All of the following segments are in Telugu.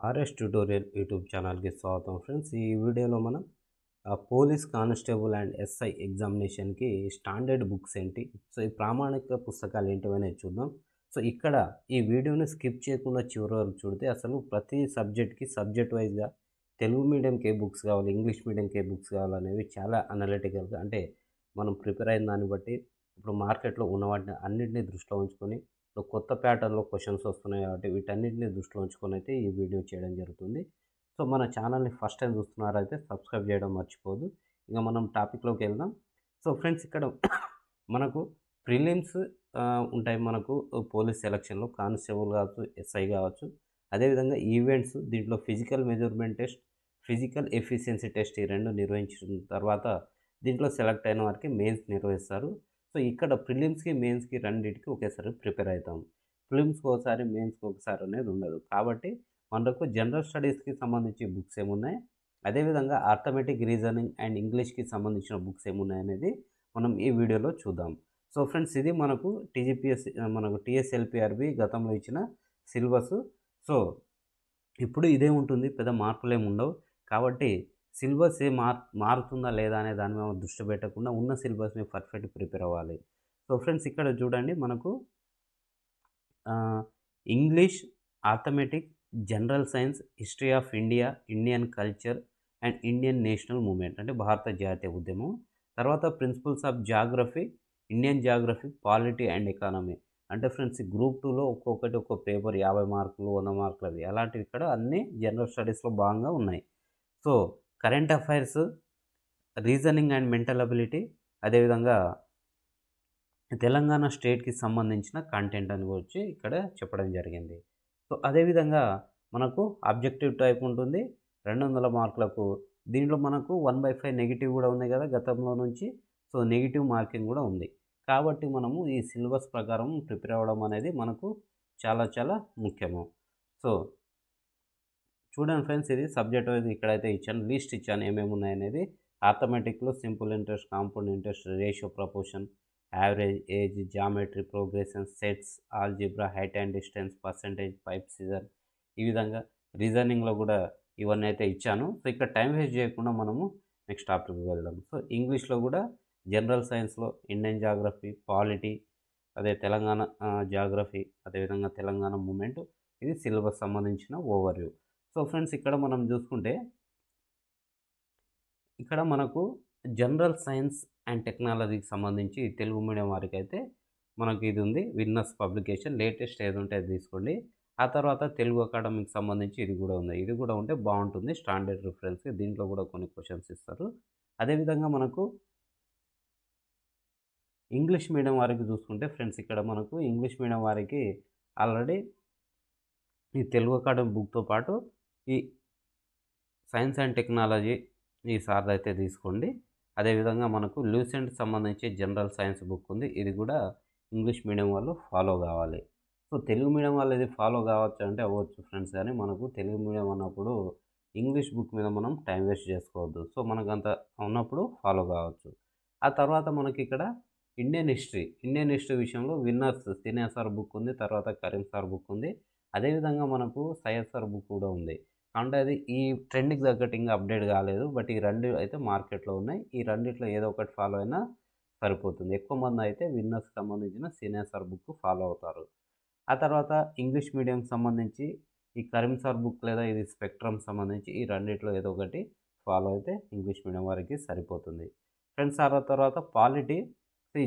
ఆర్ఎస్ ట్యూటోరియల్ యూట్యూబ్ ఛానల్కి స్వాగతం ఫ్రెండ్స్. ఈ వీడియోలో మనం పోలీస్ కానిస్టేబుల్ అండ్ ఎస్ఐ ఎగ్జామినేషన్కి స్టాండర్డ్ బుక్స్ ఏంటి, సో ఈ ప్రామాణిక పుస్తకాలు ఏంటివనేది చూద్దాం. సో ఇక్కడ ఈ వీడియోని స్కిప్ చేయకుండా చివరి వరకు చూడితే అసలు ప్రతి సబ్జెక్ట్కి సబ్జెక్ట్ వైజ్గా తెలుగు మీడియంకి ఏ బుక్స్ కావాలి, ఇంగ్లీష్ మీడియంకి ఏ బుక్స్ కావాలనేవి చాలా అనలిటికల్గా, అంటే మనం ప్రిపేర్ అయిన దాన్ని బట్టి ఇప్పుడు మార్కెట్లో ఉన్న వాటిని అన్నింటినీ దృష్టిలో ఉంచుకొని కొత్త ప్యాటర్న్లో క్వశ్చన్స్ వస్తున్నాయి కాబట్టి వీటన్నిటిని దృష్టిలో ఉంచుకొని అయితే ఈ వీడియో చేయడం జరుగుతుంది. సో మన ఛానల్ని ఫస్ట్ టైం చూస్తున్నారైతే సబ్స్క్రైబ్ చేయడం మర్చిపోదు. ఇంకా మనం టాపిక్లోకి వెళ్దాం. సో ఫ్రెండ్స్, ఇక్కడ మనకు ప్రిలిమ్స్ ఉంటాయి, మనకు పోలీస్ సెలక్షన్లో కానిస్టేబుల్ కావచ్చు, ఎస్ఐ కావచ్చు. అదేవిధంగా ఈవెంట్స్, దీంట్లో physical measurement test, physical efficiency test ఈ రెండు నిర్వహించిన తర్వాత దీంట్లో సెలెక్ట్ అయిన వారికి మెయిన్స్ నిర్వహిస్తారు. సో ఇక్కడ ప్రిలిమ్స్కి మెయిన్స్కి రెండింటికి ఒకేసారి ప్రిపేర్ అవుతాం. ప్రిలిమ్స్కి ఒకసారి, మెయిన్స్కి ఒకసారి అనేది ఉండదు. కాబట్టి మనకు జనరల్ స్టడీస్కి సంబంధించి బుక్స్ ఏమున్నాయి, అదేవిధంగా ఆర్థమెటిక్, రీజనింగ్ అండ్ ఇంగ్లీష్కి సంబంధించిన బుక్స్ ఏమున్నాయి అనేది మనం ఈ వీడియోలో చూద్దాం. సో ఫ్రెండ్స్, ఇది మనకు మనకు టీఎస్ఎల్పిఆర్బి గతంలో ఇచ్చిన సిలబస్. సో ఇప్పుడు ఇదే ఉంటుంది, పెద్ద మార్పులు ఏమి ఉండవు. కాబట్టి సిలబస్ మారుతుందా లేదా అనే దాని మీద దృష్టి పెట్టకుండా ఉన్న సిలబస్ని పర్ఫెక్ట్ ప్రిపేర్ అవ్వాలి. సో ఫ్రెండ్స్, ఇక్కడ చూడండి, మనకు English, arithmetic, general science, history of India, Indian culture and Indian national movement అంటే భారత జాతీయ ఉద్యమం. తర్వాత principles of geography, Indian geography, polity and economy. అంటే ఫ్రెండ్స్, గ్రూప్ 2లో ఒక్కొక్కటి ఒక్కో పేపర్ 50 మార్కులు, 100 మార్కులు అవి అలాంటివి ఇక్కడ అన్నీ జనరల్ స్టడీస్లో భాగంగా ఉన్నాయి. So current affairs, reasoning and mental ability, అదేవిధంగా తెలంగాణ స్టేట్కి సంబంధించిన కంటెంట్ అని వచ్చి ఇక్కడ చెప్పడం జరిగింది. సో అదేవిధంగా మనకు ఆబ్జెక్టివ్ టైప్ ఉంటుంది 200 మార్కులకు. దీంట్లో మనకు 1/5 నెగిటివ్ కూడా ఉంది కదా గతంలో నుంచి. సో నెగిటివ్ మార్కింగ్ కూడా ఉంది. కాబట్టి మనము ఈ సిలబస్ ప్రకారం ప్రిపేర్ అవ్వడం అనేది మనకు చాలా చాలా ముఖ్యము. సో చూడండి ఫ్రెండ్స్, ఇది సబ్జెక్ట్ వైజ్ ఇక్కడైతే ఇచ్చాను, లిస్ట్ ఇచ్చాను ఏమేమి ఉన్నాయనేది. ఆర్థమెటిక్లో simple interest, compound interest, ratio, proportion, average, age, geometry, progression, sets, algebra, height and distance, percentage, pipe cistern, ఈ విధంగా రీజనింగ్లో కూడా ఇవన్నీ అయితే ఇచ్చాను. సో ఇక్కడ టైం వేస్ట్ చేయకుండా మనము నెక్స్ట్ టాపిక్కి వెళ్దాం. సో ఇంగ్లీష్లో కూడా జనరల్ సైన్స్లో ఇండియన్ జాగ్రఫీ, పాలిటీ, అదే తెలంగాణ జాగ్రఫీ, అదేవిధంగా తెలంగాణ మూమెంట్, ఇది సిలబస్ సంబంధించిన ఓవర్వ్యూ. సో ఫ్రెండ్స్, ఇక్కడ మనం చూసుకుంటే ఇక్కడ మనకు జనరల్ సైన్స్ అండ్ టెక్నాలజీకి సంబంధించి తెలుగు మీడియం వారికి అయితే మనకి ఇది ఉంది, విన్నర్స్ పబ్లికేషన్, లేటెస్ట్ ఏది ఉంటే అది తీసుకోండి. ఆ తర్వాత తెలుగు అకాడమీకి సంబంధించి ఇది కూడా ఉంది. ఇది కూడా ఉంటే బాగుంటుంది, స్టాండర్డ్ రిఫరెన్స్. దీంట్లో కూడా కొన్ని క్వశ్చన్స్ ఇస్తారు. అదేవిధంగా మనకు ఇంగ్లీష్ మీడియం వారికి చూసుకుంటే ఫ్రెండ్స్, ఇక్కడ మనకు ఇంగ్లీష్ మీడియం వారికి ఆల్రెడీ ఈ తెలుగు అకాడమీ బుక్తో పాటు ఈ సైన్స్ అండ్ టెక్నాలజీ ఈ సార్ది అయితే తీసుకోండి. అదేవిధంగా మనకు లూసెంట్ సంబంధించి జనరల్ సైన్స్ బుక్ ఉంది, ఇది కూడా ఇంగ్లీష్ మీడియం వాళ్ళు ఫాలో కావాలి. సో తెలుగు మీడియం వాళ్ళు ఇది ఫాలో కావచ్చు అంటే అవ్వచ్చు ఫ్రెండ్స్, కానీ మనకు తెలుగు మీడియం అన్నప్పుడు ఇంగ్లీష్ బుక్ మీద మనం టైం వేస్ట్ చేసుకోవద్దు. సో మనకు అంత ఉన్నప్పుడు ఫాలో కావచ్చు. ఆ తర్వాత మనకి ఇక్కడ ఇండియన్ హిస్టరీ విషయంలో విన్నర్స్ సినియా సార్ బుక్ ఉంది, తర్వాత కరీం సార్ బుక్ ఉంది, అదేవిధంగా మనకు సయ్యద్ సార్ బుక్ కూడా ఉంది. అంటే అది ఈ ట్రెండ్కి తగ్గట్టు ఇంకా అప్డేట్ కాలేదు. బట్ ఈ రెండు అయితే మార్కెట్లో ఉన్నాయి. ఈ రెండిట్లో ఏదో ఒకటి ఫాలో అయినా సరిపోతుంది. ఎక్కువ మంది అయితే విన్నర్స్కి సంబంధించిన సీనియర్ సార్ బుక్ ఫాలో అవుతారు. ఆ తర్వాత ఇంగ్లీష్ మీడియంకి సంబంధించి ఈ కరీం సార్ బుక్ లేదా ఇది స్పెక్ట్రమ్ సంబంధించి ఈ రెండిట్లో ఏదో ఒకటి ఫాలో అయితే ఇంగ్లీష్ మీడియం వారికి సరిపోతుంది ఫ్రెండ్స్. ఆ తర్వాత పాలిటీ, ఈ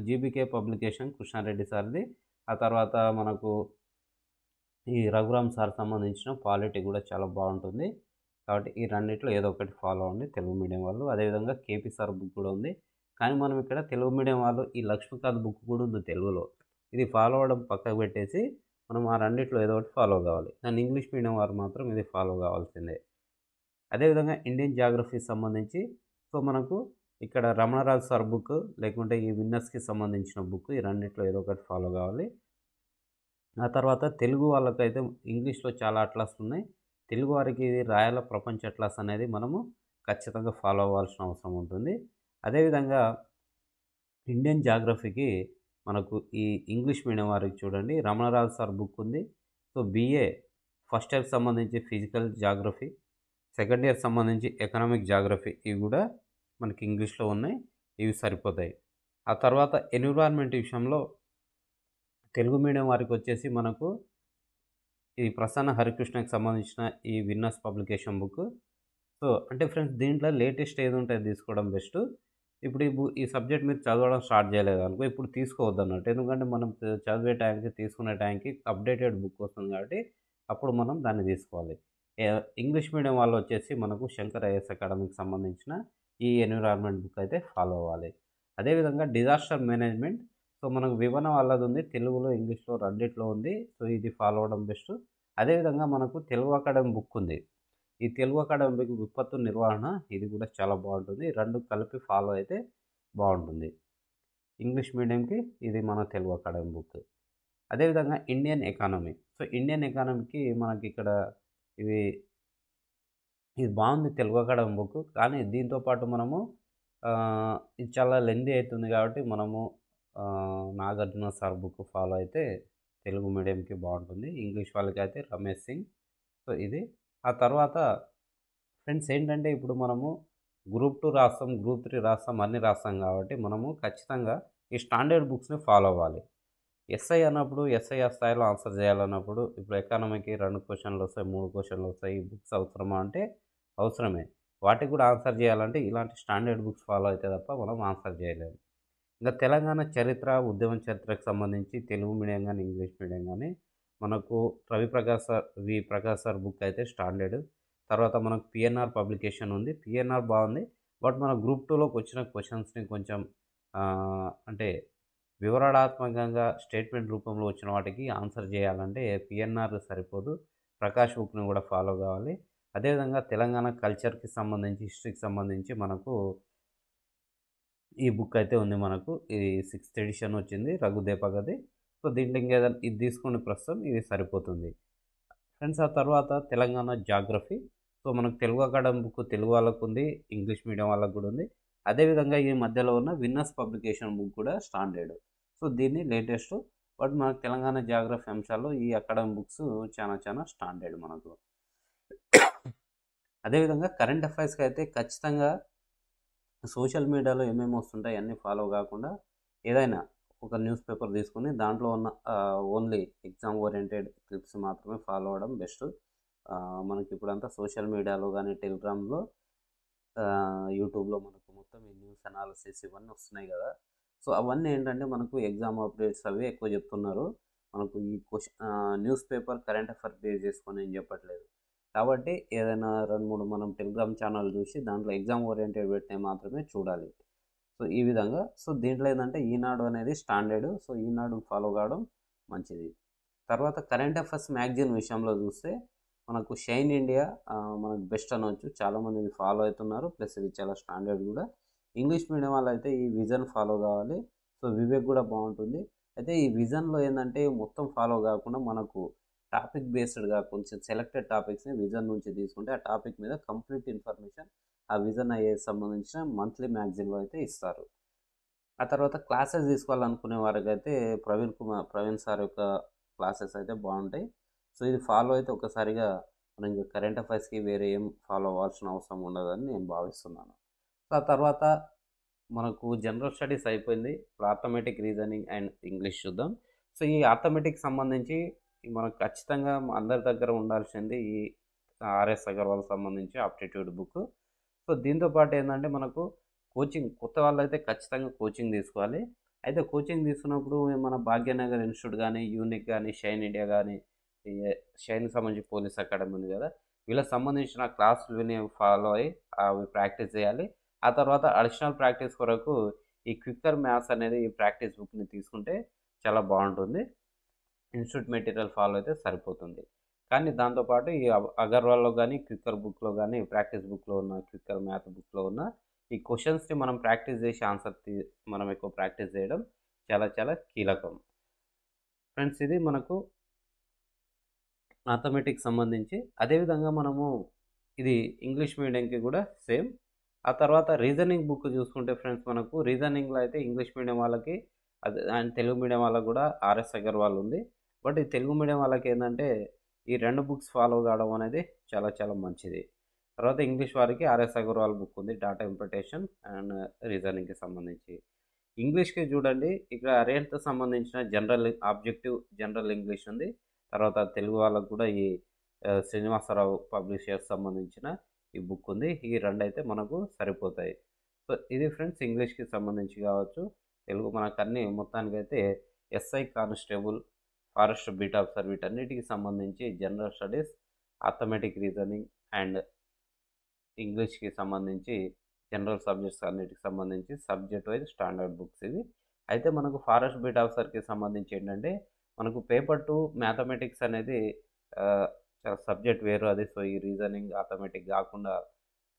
జీబీకే పబ్లికేషన్ కృష్ణారెడ్డి సార్ది. ఆ తర్వాత మనకు ఈ రఘురామ్ సార్ సంబంధించిన పాలిటీ కూడా చాలా బాగుంటుంది. కాబట్టి ఈ రెండిట్లో ఏదో ఒకటి ఫాలో అవ్వండి తెలుగు మీడియం వాళ్ళు. అదేవిధంగా కేపీ సార్ బుక్ కూడా ఉంది. కానీ మనం ఇక్కడ తెలుగు మీడియం వాళ్ళు ఈ లక్ష్మీకాంత్ బుక్ కూడా ఉంది తెలుగులో. ఇది ఫాలో అవ్వడం పక్కకు పెట్టేసి మనం ఆ రెండిట్లో ఏదో ఒకటి ఫాలో కావాలి. కానీ ఇంగ్లీష్ మీడియం వారు మాత్రం ఇది ఫాలో కావాల్సిందే. అదేవిధంగా ఇండియన్ జాగ్రఫీ సంబంధించి సో మనకు ఇక్కడ రమణరాజు సార్ బుక్ లేకుంటే ఈ విన్నర్స్కి సంబంధించిన బుక్, ఈ రెండిట్లో ఏదో ఒకటి ఫాలో కావాలి. ఆ తర్వాత తెలుగు వాళ్ళకైతే ఇంగ్లీష్లో చాలా అట్లాస్ ఉన్నాయి. తెలుగు వారికి ఇది రాయల ప్రపంచ అట్లాస్ అనేది మనము ఖచ్చితంగా ఫాలో అవ్వాల్సిన అవసరం ఉంటుంది. అదేవిధంగా ఇండియన్ జాగ్రఫీకి మనకు ఈ ఇంగ్లీష్ మీడియం వారికి చూడండి రమణరాజు సార్ బుక్ ఉంది. సో BA ఫస్ట్ ఇయర్కి సంబంధించి ఫిజికల్ జాగ్రఫీ, సెకండ్ ఇయర్ సంబంధించి ఎకనామిక్ జాగ్రఫీ ఇవి కూడా మనకి ఇంగ్లీష్లో ఉన్నాయి. ఇవి సరిపోతాయి. ఆ తర్వాత ఎన్విరాన్మెంట్ విషయంలో తెలుగు మీడియం వారికి వచ్చేసి మనకు ఈ ప్రసన్న హరికృష్ణకి సంబంధించిన ఈ విన్నర్స్ పబ్లికేషన్ బుక్. సో అంటే ఫ్రెండ్స్ దీంట్లో లేటెస్ట్ ఏది ఉంటే అది తీసుకోవడం బెస్ట్. ఇప్పుడు ఈ సబ్జెక్ట్ మీరు చదవడం స్టార్ట్ చేయలేదు అనుకో, ఇప్పుడు తీసుకోవద్దు అన్నట్టు. ఎందుకంటే మనం చదివే టైంకి తీసుకునే టైంకి అప్డేటెడ్ బుక్ వస్తుంది కాబట్టి అప్పుడు మనం దాన్ని తీసుకోవాలి. ఇంగ్లీష్ మీడియం వాళ్ళు వచ్చేసి మనకు శంకర్ ఐఎస్ అకాడమీకి సంబంధించిన ఈ ఎన్విరాన్మెంట్ బుక్ అయితే ఫాలో అవ్వాలి. అదేవిధంగా డిజాస్టర్ మేనేజ్మెంట్. సో మనకు వివరణ వాళ్ళది ఉంది, తెలుగులో ఇంగ్లీష్లో రెండిట్లో ఉంది. సో ఇది ఫాలో అవ్వడం బెస్ట్. అదేవిధంగా మనకు తెలుగు అకాడమీ బుక్ ఉంది. ఈ తెలుగు అకాడమీ విపత్తు నిర్వహణ ఇది కూడా చాలా బాగుంటుంది. రెండు కలిపి ఫాలో అయితే బాగుంటుంది. ఇంగ్లీష్ మీడియంకి ఇది మన తెలుగు అకాడమీ బుక్. అదేవిధంగా ఇండియన్ ఎకానమీ. సో ఇండియన్ ఎకానమీకి మనకి ఇక్కడ ఇది బాగుంది తెలుగు అకాడమీ బుక్. కానీ దీంతోపాటు మనము ఇది చాలా లెంతీ అవుతుంది కాబట్టి మనము నాగార్జున సార్ బుక్ ఫాలో అయితే తెలుగు మీడియంకి బాగుంటుంది. ఇంగ్లీష్ వాళ్ళకి అయితే రమేష్ సింగ్. సో ఇది. ఆ తర్వాత ఫ్రెండ్స్ ఏంటంటే ఇప్పుడు మనము గ్రూప్ 2 రాస్తాం, గ్రూప్ 3 రాస్తాం, అన్నీ రాస్తాం కాబట్టి మనము ఖచ్చితంగా ఈ స్టాండర్డ్ బుక్స్ని ఫాలో అవ్వాలి. ఎస్ఐ అన్నప్పుడు ఎస్ఐ ఆ స్థాయిలో ఆన్సర్ చేయాలన్నప్పుడు ఇప్పుడు ఎకానమీకి 2 క్వశ్చన్లు వస్తాయి, 3 క్వశ్చన్లు వస్తాయి. ఈ బుక్స్ అవసరమా అంటే అవసరమే. వాటికి కూడా ఆన్సర్ చేయాలంటే ఇలాంటి స్టాండర్డ్ బుక్స్ ఫాలో అయితే తప్ప మనం ఆన్సర్ చేయలేము. ఇంకా తెలంగాణ చరిత్ర, ఉద్యమ చరిత్రకు సంబంధించి తెలుగు మీడియం కానీ ఇంగ్లీష్ మీడియం కానీ మనకు ప్రకాష్ సార్ బుక్ అయితే స్టాండర్డ్. తర్వాత మనకు పిఎన్ఆర్ పబ్లికేషన్ ఉంది. పిఎన్ఆర్ బాగుంది. బట్ మన గ్రూప్ 2లోకి వచ్చిన క్వశ్చన్స్ని కొంచెం అంటే వివరణాత్మకంగా స్టేట్మెంట్ రూపంలో వచ్చిన వాటికి ఆన్సర్ చేయాలంటే పిఎన్ఆర్ సరిపోదు. ప్రకాష్ బుక్ని కూడా ఫాలో కావాలి. అదేవిధంగా తెలంగాణ కల్చర్కి సంబంధించి, హిస్టరీకి సంబంధించి మనకు ఈ బుక్ అయితే ఉంది. మనకు ఇది 6th ఎడిషన్ వచ్చింది, రఘుదేపగది. సో దీంట్లో ఇంకేదైనా ఇది తీసుకోండి, ప్రస్తుతం ఇది సరిపోతుంది ఫ్రెండ్స్. ఆ తర్వాత తెలంగాణ జాగ్రఫీ. సో మనకు తెలుగు అకాడమీ బుక్ తెలుగు వాళ్ళకు ఉంది, ఇంగ్లీష్ మీడియం వాళ్ళకు కూడా ఉంది. అదేవిధంగా ఈ మధ్యలో ఉన్న విన్నర్స్ పబ్లికేషన్ బుక్ కూడా స్టాండర్డ్. సో దీన్ని లేటెస్ట్. బట్ మనకు తెలంగాణ జాగ్రఫీ అంశాల్లో ఈ అకాడమీ బుక్స్ చాలా స్టాండర్డ్ మనకు. అదేవిధంగా కరెంట్ అఫైర్స్కి అయితే ఖచ్చితంగా సోషల్ మీడియాలో ఏమేమి వస్తుంటాయి అన్నీ ఫాలో కాకుండా ఏదైనా ఒక న్యూస్ పేపర్ తీసుకుని దాంట్లో ఉన్న ఓన్లీ ఎగ్జామ్ ఓరియంటెడ్ క్లిప్స్ మాత్రమే ఫాలో అవ్వడం బెస్ట్. మనకి ఇప్పుడంతా సోషల్ మీడియాలో కానీ టెలిగ్రామ్లో, యూట్యూబ్లో మనకు మొత్తం ఈ న్యూస్ అనాలిసిస్ ఇవన్నీ వస్తున్నాయి కదా. సో అవన్నీ ఏంటంటే మనకు ఎగ్జామ్ అప్డేట్స్ అవి ఎక్కువ చెప్తున్నారు. మనకు ఈ news paper current affair base చేసుకొని ఏం చెప్పట్లేదు. కాబట్టి ఏదైనా 2-3 మనం టెలిగ్రామ్ ఛానల్ చూసి దాంట్లో ఎగ్జామ్ ఓరియంటెడ్ పెట్టినవి మాత్రమే చూడాలి. సో ఈ విధంగా. సో దీంట్లో ఏంటంటే ఈనాడు అనేది స్టాండర్డ్. సో ఈనాడు ఫాలో కావడం మంచిది. తర్వాత కరెంట్ అఫైర్స్ మ్యాగజైన్ విషయంలో చూస్తే మనకు షైన్ ఇండియా మనకు బెస్ట్ అనవచ్చు. చాలామంది ఇది ఫాలో అవుతున్నారు. ప్లస్ ఇది చాలా స్టాండర్డ్ కూడా. ఇంగ్లీష్ మీడియం వాళ్ళు అయితే ఈ విజన్ ఫాలో కావాలి. సో వివేక్ కూడా బాగుంటుంది. అయితే ఈ విజన్లో ఏంటంటే మొత్తం ఫాలో కాకుండా మనకు టాపిక్ బేస్డ్గా కొంచెం సెలెక్టెడ్ టాపిక్స్ని విజన్ నుంచి తీసుకుంటే ఆ టాపిక్ మీద కంప్లీట్ ఇన్ఫర్మేషన్ ఆ విజన్ అయ్యేకి సంబంధించిన మంత్లీ మ్యాగజైన్లో అయితే ఇస్తారు. ఆ తర్వాత క్లాసెస్ తీసుకోవాలనుకునే వారికి అయితే ప్రవీణ్ సార్ యొక్క క్లాసెస్ అయితే బాగుంటాయి. సో ఇది ఫాలో అయితే ఒకసారిగా మనం ఇంకా కరెంట్ అఫైర్స్కి వేరే ఏం ఫాలో అవ్వాల్సిన అవసరం ఉండదని నేను భావిస్తున్నాను. సో ఆ తర్వాత మనకు జనరల్ స్టడీస్ అయిపోయింది. ఇప్పుడు ఆర్థమెటిక్, రీజనింగ్ అండ్ ఇంగ్లీష్ చూద్దాం. సో ఈ ఆర్థమెటిక్ సంబంధించి మనకు ఖచ్చితంగా అందరి దగ్గర ఉండాల్సింది ఈ ఆర్ఎస్ అగర్వాల్ సంబంధించి ఆప్టిట్యూడ్ బుక్. సో దీంతోపాటు ఏంటంటే మనకు కోచింగ్ కొత్త వాళ్ళు అయితే ఖచ్చితంగా కోచింగ్ తీసుకోవాలి. అయితే కోచింగ్ తీసుకున్నప్పుడు మన భాగ్యనగర్ ఇన్స్టిట్యూట్ కానీ, యూనిక్ కానీ, షైన్ ఇండియా కానీ, షైన్కి సంబంధించి పోలీస్ అకాడమీ ఉంది కదా, వీళ్ళకి సంబంధించిన క్లాసులు విని ఫాలో అయ్యి అవి ప్రాక్టీస్ చేయాలి. ఆ తర్వాత అడిషనల్ ప్రాక్టీస్ కొరకు ఈ క్విక్కర్ మ్యాథ్స్ అనేది ఈ ప్రాక్టీస్ బుక్ని తీసుకుంటే చాలా బాగుంటుంది. ఇన్స్టిట్యూట్ మెటీరియల్ ఫాలో అయితే సరిపోతుంది. కానీ దాంతోపాటు ఈ అగర్వాల్లో కానీ, క్విక్కర్ బుక్లో కానీ, ప్రాక్టీస్ బుక్లో ఉన్న క్విక్కర్ మ్యాథ్ బుక్లో ఉన్న ఈ క్వశ్చన్స్ని మనం ప్రాక్టీస్ చేసి మనం ఎక్కువ ప్రాక్టీస్ చేయడం చాలా కీలకం ఫ్రెండ్స్. ఇది మనకు మ్యాథమెటిక్స్ సంబంధించి. అదేవిధంగా మనము ఇది ఇంగ్లీష్ మీడియంకి కూడా సేమ్. ఆ తర్వాత రీజనింగ్ బుక్ చూసుకుంటే ఫ్రెండ్స్ మనకు రీజనింగ్లో అయితే ఇంగ్లీష్ మీడియం వాళ్ళకి అండ్ తెలుగు మీడియం వాళ్ళకి కూడా ఆర్ఎస్ అగర్వాల్ ఉంది. బట్ ఈ తెలుగు మీడియం వాళ్ళకి ఏంటంటే ఈ 2 బుక్స్ ఫాలో కావడం అనేది చాలా చాలా మంచిది. తర్వాత ఇంగ్లీష్ వారికి ఆర్ఎస్ అగర్వాల్ బుక్ ఉంది. డాటా ఇంప్రిటేషన్ అండ్ రీజనింగ్‌కి సంబంధించి. ఇంగ్లీష్‌కి చూడండి ఇక్కడ అరేంజ్‌తో సంబంధించిన జనరల్ ఇంగ్లీష్ ఉంది. తర్వాత తెలుగు వాళ్ళకి కూడా ఈ శ్రీనివాసరావు పబ్లిషర్స్ సంబంధించిన ఈ బుక్ ఉంది. ఈ 2 అయితే మనకు సరిపోతాయి. సో ఇది ఫ్రెండ్స్ ఇంగ్లీష్‌కి సంబంధించి కావచ్చు. తెలుగు మనకన్నీ మొత్తానికైతే SI constable, forest beat officer వీటన్నిటికి సంబంధించి general studies, arithmetic reasoning and ఇంగ్లీష్‌కి సంబంధించి జనరల్ సబ్జెక్ట్స్ అన్నిటికి సంబంధించి సబ్జెక్ట్ వైజ్ స్టాండర్డ్ బుక్స్ ఇవి. అయితే మనకు ఫారెస్ట్ బీట్ ఆఫీసర్‌కి సంబంధించి ఏంటంటే మనకు పేపర్ 2 మ్యాథమెటిక్స్ అనేది ఆహ్, సబ్జెక్ట్ వేరు అది. సో, ఈ రీజనింగ్, అర్థమెటిక్ కాకుండా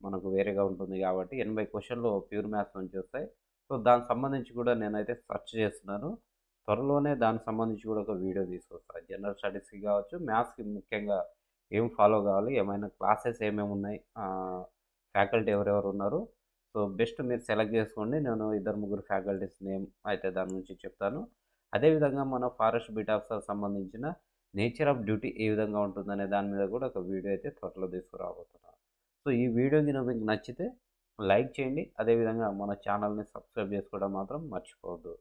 మనకు వేరేగా ఉంటుంది కాబట్టి 80 క్వెషన్‌లు ప్యూర్ మ్యాథ్స్ నుంచి వస్తాయి. సో, దానికి సంబంధించి కూడా నేనైతే సెర్చ్ చేస్తున్నాను. త్వరలోనే దానికి సంబంధించి కూడా ఒక వీడియో తీసుకొస్తాను. జనరల్ స్టడీస్‌కి కావచ్చు, మ్యాథ్స్‌కి ముఖ్యంగా ఏం ఫాలో కావాలి, ఏమైనా క్లాసెస్ ఏమేమి ఉన్నాయి, ఫ్యాకల్టీ ఎవరెవరు ఉన్నారు. సో, బెస్ట్ మీరు సెలెక్ట్ చేసుకోండి. నేను 2, 3 ఫ్యాకల్టీస్ నేమ్ అయితే దాని గురించి చెప్తాను. అదేవిధంగా మన ఫారెస్ట్ బీట్ ఆఫీసర్ సంబంధించిన నేచర్ ఆఫ్ డ్యూటీ ఏ విధంగా ఉంటుందనే దాని మీద కూడా ఒక వీడియో అయితే త్వరలో తీసుకురాబోతున్నాను. సో, ఈ వీడియో గిన మీకు నచ్చితే లైక్ చేయండి. అదేవిధంగా మన ఛానల్‌ని సబ్స్క్రైబ్ చేసుకోవడం మాత్రం మర్చిపోవద్దు.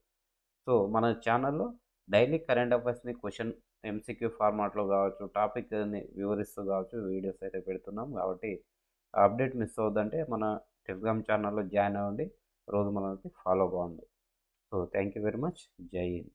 సో, మన ఛానల్‌లో డైలీ కరెంట్ అఫైర్స్‌ని క్వెషన్ ఎంసీక్యూ ఫార్మాట్‌లో కావచ్చు, టాపిక్‌ని వివరిస్తూ కావచ్చు వీడియోస్ అయితే పెడుతున్నాం. కాబట్టి ఆ అప్డేట్ మిస్ అవ్వద్దంటే మన టెలిగ్రామ్ ఛానల్‌లో జాయిన్ అవ్వండి. రోజు మనకి ఫాలో అవ్వండి. So, thank you very much. జై హింద్.